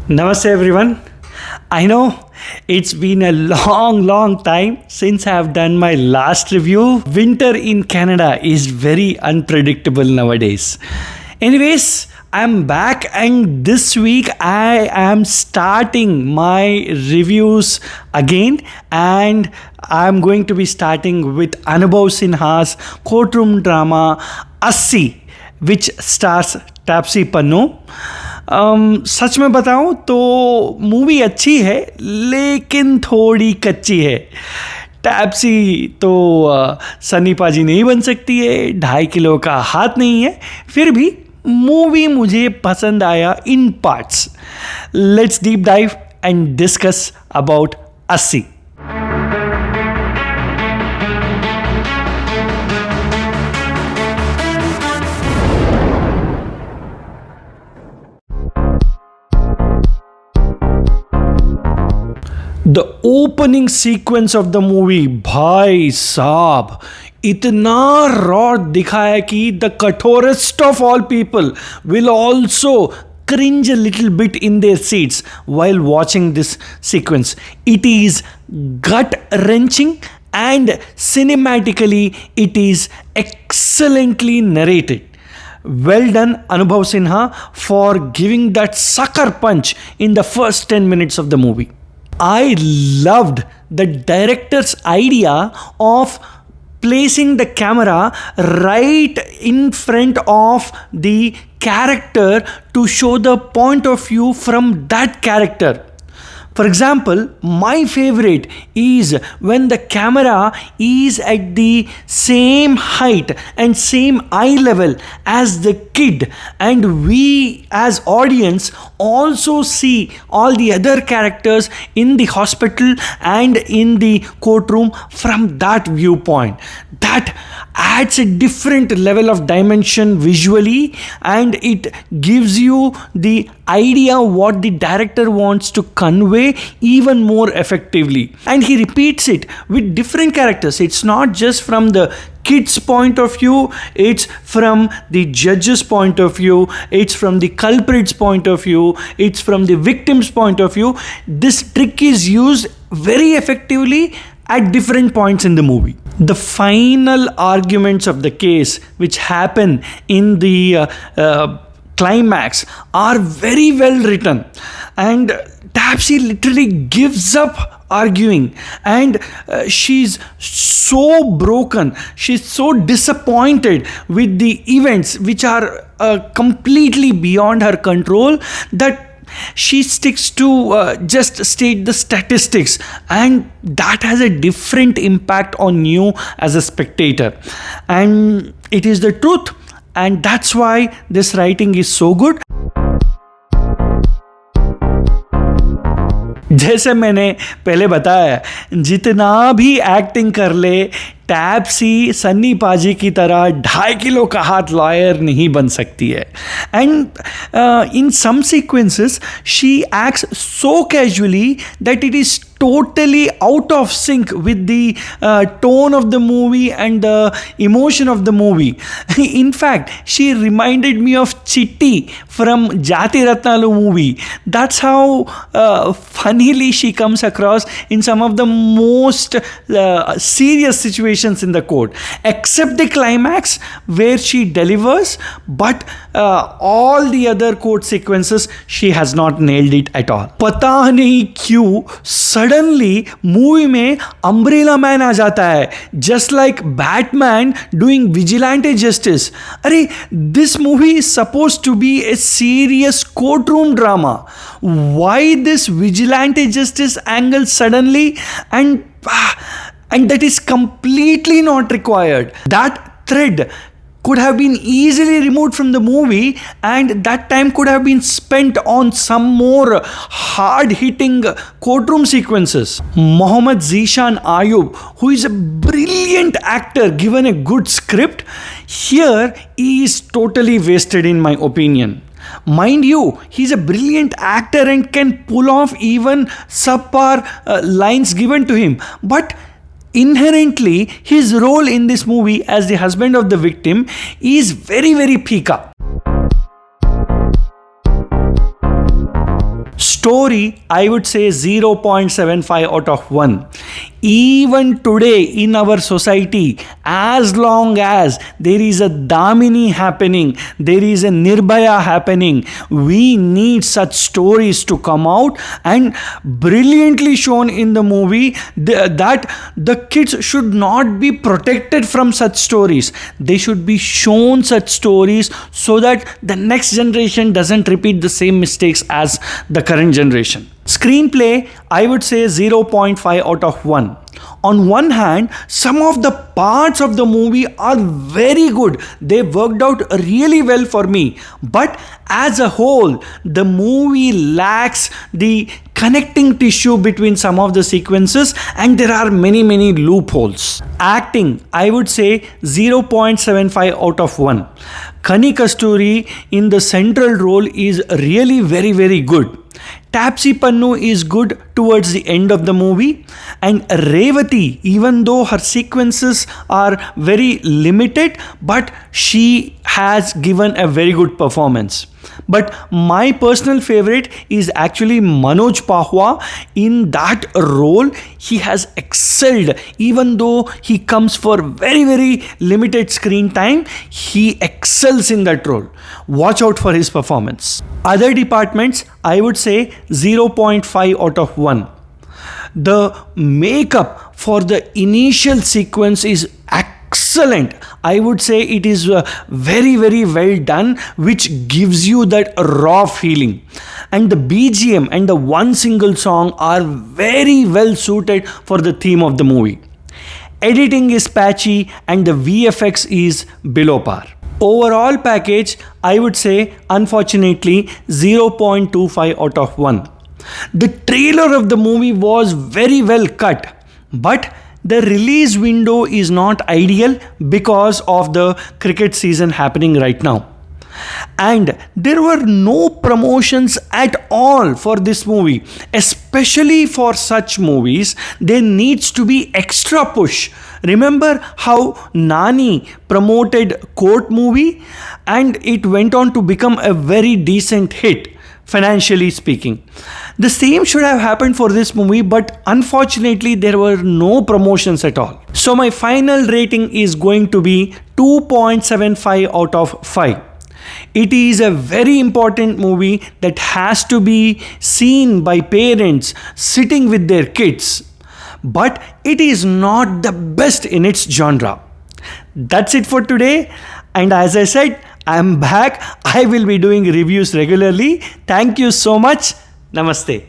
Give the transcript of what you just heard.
Namaste everyone. I know it's been a long time since I have done my last review. Winter in Canada is very unpredictable nowadays. Anyways, I'm back and this week I am starting my reviews again and I'm going to be starting with Anubhav Sinha's courtroom drama ASSI, which stars Taapsee Pannu. सच में बताऊं तो movie अच्छी है लेकिन थोड़ी कच्ची है. टैप्सी तो सनी पाजी नहीं बन सकती है, 2.5 किलो का हाथ नहीं है. फिर भी मूवी मुझे पसंद आया in parts. Let's deep dive and discuss about ASSI. The opening sequence of the movie, भाई साहब इतना रॉ दिखाया कि the कठोरest of all people will also cringe a little bit in their seats while watching this sequence. It is gut-wrenching and cinematically it is excellently narrated. Well done, Anubhav Sinha, for giving that sucker punch in the first 10 minutes of the movie. I loved the director's idea of placing the camera right in front of the character to show the point of view from that character. For example, my favorite is when the camera is at the same height and same eye level as the kid, and we as audience also see all the other characters in the hospital and in the courtroom from that viewpoint. That adds a different level of dimension visually and it gives you the idea what the director wants to convey even more effectively. And he repeats it with different characters. It's not just from the kid's point of view, it's from the judge's point of view, it's from the culprit's point of view, it's from the victim's point of view. This trick is used very effectively at different points in the movie. The final arguments of the case, which happen in the climax, are very well written, and Taapsee literally gives up arguing, and she's so broken, she's so disappointed with the events which are completely beyond her control, that she sticks to just state the statistics, and that has a different impact on you as a spectator. And it is the truth, and that's why this writing is so good. जैसे मैंने पहले बताया, जितना भी acting कर ले, टैप्सी सन्नी पाजी की तरह 2.5 किलो का हाथ लॉयर नहीं बन सकती है. And in some sequences she acts so casually that it is totally out of sync with the tone of the movie and the emotion of the movie. In fact, she reminded me of Chitti from Jati Ratnalu movie. That's how funnily she comes across in some of the most serious situations in the court, except the climax where she delivers, but all the other court sequences she has not nailed it at all. पता नहीं क्यों suddenly movie में umbrella man आ जाता है, just like Batman doing vigilante justice. अरे this movie is suppose to be a serious courtroom drama. Why this vigilante justice angle suddenly, and that is completely not required. That thread could have been easily removed from the movie, and that time could have been spent on some more hard-hitting courtroom sequences. Mohammed Zeeshan Ayyub, who is a brilliant actor given a good script, here he is totally wasted in my opinion. Mind you, he's a brilliant actor and can pull off even subpar lines given to him, but inherently his role in this movie as the husband of the victim is very pika. Story, I would say 0.75 out of 1. Even today in our society, as long as there is a Damini happening, there is a Nirbhaya happening, we need such stories to come out, and brilliantly shown in the movie that the kids should not be protected from such stories. They should be shown such stories so that the next generation doesn't repeat the same mistakes as the current generation. Screenplay, I would say 0.5 out of 1. On one hand, some of the parts of the movie are very good. They worked out really well for me. But as a whole, the movie lacks the connecting tissue between some of the sequences, and there are many loopholes. Acting, I would say 0.75 out of 1. Kani Kasturi in the central role is really very good. Taapsee Pannu is good towards the end of the movie, and Revathy, even though her sequences are very limited, but she has given a very good performance. But my personal favorite is actually Manoj Pahwa. In that role, he has excelled. Even though he comes for very limited screen time, he excels in that role. Watch out for his performance. Other departments, I would say 0.5 out of 1. The makeup for the initial sequence is excellent. I would say it is very well done, which gives you that raw feeling. And the BGM and the one single song are very well suited for the theme of the movie. Editing is patchy and the VFX is below par. Overall package, I would say unfortunately 0.25 out of 1. The trailer of the movie was very well cut, but the release window is not ideal because of the cricket season happening right now. And there were no promotions at all for this movie. Especially for such movies, there needs to be extra push. Remember how Nani promoted Court movie and it went on to become a very decent hit, financially speaking. The same should have happened for this movie, but unfortunately there were no promotions at all. So my final rating is going to be 2.75 out of 5. It is a very important movie that has to be seen by parents sitting with their kids. But it is not the best in its genre. That's it for today. And as I said, I'm back. I will be doing reviews regularly. Thank you so much. Namaste.